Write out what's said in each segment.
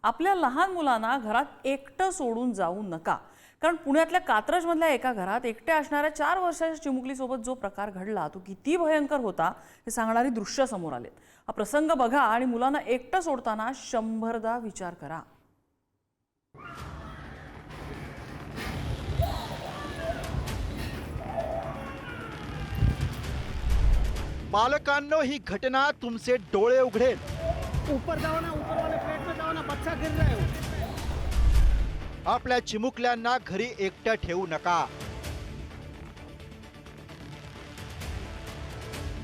आपल्या लहान मुलांना घरात एकटं सोडून जाऊ नका। कारण पुण्यातल्या कात्रजमधल्या एका घरात एकट्या असणाऱ्या 4 वर्षाच्या चिमुकलीसोबत जो प्रकार घडला तो किती भयंकर होता हे सांगणारी दृश्य समोर आलेत। हा प्रसंग बघा आणि मुलांना एकटं सोडताना 100दा विचार करा। पालकांनो, ही घटना तुमचे डोळे उघडेल। ऊपर जाओ ना, ऊपर वाले प्लेट में जाओ ना, बच्चा गिर रहा है। आपल्या चिमुकल्यांना घरी एकटं ठेवू नका।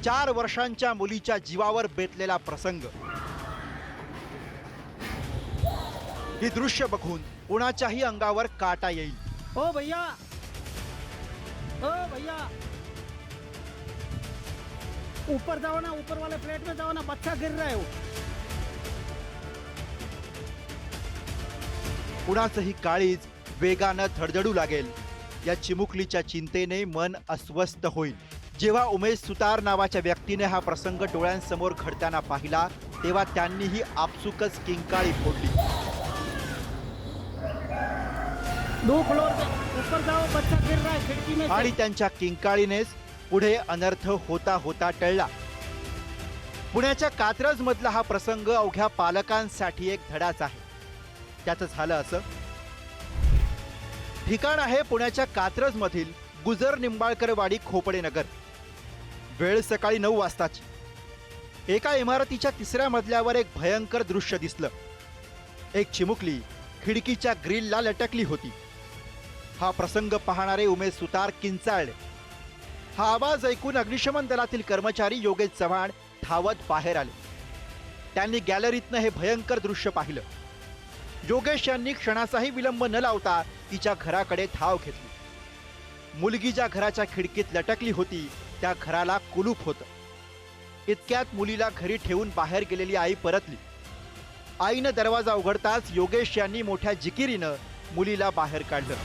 4 वर्षांच्या मुलीच्या जीवावर बेतलेला प्रसंग। ही दृश्य बघून कुणाच्याही अंगावर काटा येईल। ओ भैया, ओ भैया, ऊपर जाओ ना, ऊपर वाले प्लेट में जाओ ना, बच्चा गिर रहा है। कुणाचंही काळीज वेगानं धडधडू लागेल या चिमुकलीच्या चिंतेने मन अस्वस्थ होईल। जेव्हा उमेश सुतार नावाच्या व्यक्तीने हा प्रसंग डोळ्यांसमोर घडताना पाहिला तेव्हा त्यांनीही आपसुकच किंकाळी फोडली। 2 फ्लोर पे ऊपर जाओ, बच्चा गिर रहा है खिड़की में। आणि त्यांच्या किंकाळीनेच पुढे अनर्थ होता होता टळला। पुण्याच्या कात्रज मधला हा प्रसंग अवघ्या पालकांसाठी एक धडाच आहे। त्याचं झालं असं। ठिकाण आहे पुण्याच्या कात्रज मधील गुजर निंबाळकरवाडी खोपडे नगर। वेळ सकाळी 9 वाजताची। एका इमारतीच्या 3ऱ्या मजल्यावर एक भयंकर दृश्य दिसलं। एक चिमुकली खिडकीच्या ग्रिलला लटकली होती। हा प्रसंग पाहणारे उमेश सुतार किंचाळले। हा आवाज ऐकून अग्निशमन दलातील कर्मचारी योगेश चव्हाण धावत बाहेर आले। त्यांनी गॅलरीतनं हे भयंकर दृश्य पाहिलं। योगेश यांनी क्षणाचाही विलंब न लावता तिच्या घराकडे धाव घेतली। मुलगी ज्या घराच्या खिडकीत लटकली होती त्या घराला कुलूप होतं। इतक्यात मुलीला घरी ठेवून बाहेर गेलेली आई परतली। आईनं दरवाजा उघडताच योगेश यांनी मोठ्या जिकिरीनं मुलीला बाहेर काढलं।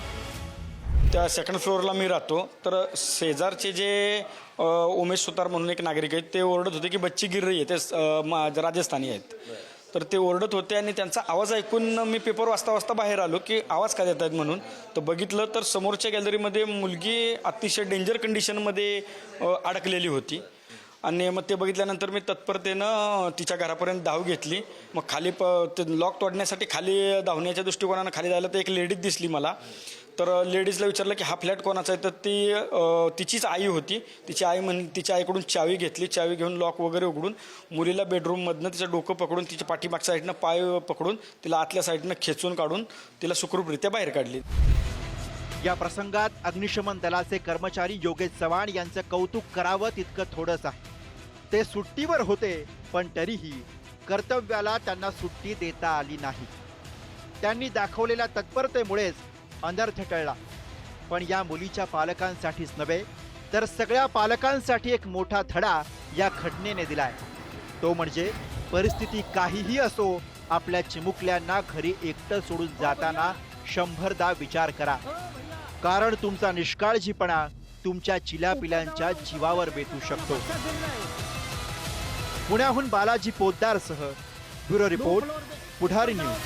त्या 2nd फ्लोअरला मी राहतो, तर शेजारचे जे उमेश सुतार म्हणून एक नागरिक आहेत ते ओरडत होते की बच्ची गिर रही आहे। ते राजस्थानी आहेत, तर ते ओरडत होते आणि त्यांचा आवाज ऐकून मी पेपर वाचता वाचता बाहेर आलो की आवाज का देत आहेत म्हणून। तर बघितलं तर समोरच्या गॅलरीमध्ये मुलगी अतिशय डेंजर कंडिशनमध्ये अडकलेली होती। आणि मग ते बघितल्यानंतर मी तत्परतेनं तिच्या घरापर्यंत धाव घेतली। मग खाली ते लॉक तोडण्यासाठी खाली धावण्याच्या दृष्टिकोनानं खाली जायला तर एक लेडीज दिसली मला। तर लेडीजला विचारलं की हा फ्लॅट कोणाचा आहे, तर ती तिचीच आई होती। तिची आईकडून चावी घेतली। चावी घेऊन लॉक वगैरे उघडून मुलीला बेडरूममधनं तिचं डोकं पकडून तिच्या पाठीमागच्या साईडनं पाय पकडून तिला आतल्या साईडनं खेचून काढून तिला सुखरूपरित्या बाहेर काढली। या प्रसंगात अग्निशमन दलाचे कर्मचारी योगेश चव्हाण यांचं कौतुक करावं तितकं थोडंच आहे। ते सुट्टीवर होते पण तरीही कर्तव्याला त्यांना सुट्टी देता आली नाही। त्यांनी दाखवलेल्या तत्परतेमुळेच अनर्थ टळला। पण या मुलीच्या पालकांसाठीच नव्हे तर सगळ्या पालकांसाठी एक मोठा धडा या घटनेने दिलाय। तो म्हणजे परिस्थिती काहीही असो, आपल्या चिमुकल्यांना घरी एकटं सोडून जाताना 100दा विचार करा। कारण तुमचा निष्काळजीपणा तुमच्या चिल्यापिल्यांच्या जीवावर बेतू शकतो। पुण्याहून बालाजी पोद्दारसह ब्युरो रिपोर्ट, पुढारी न्यूज।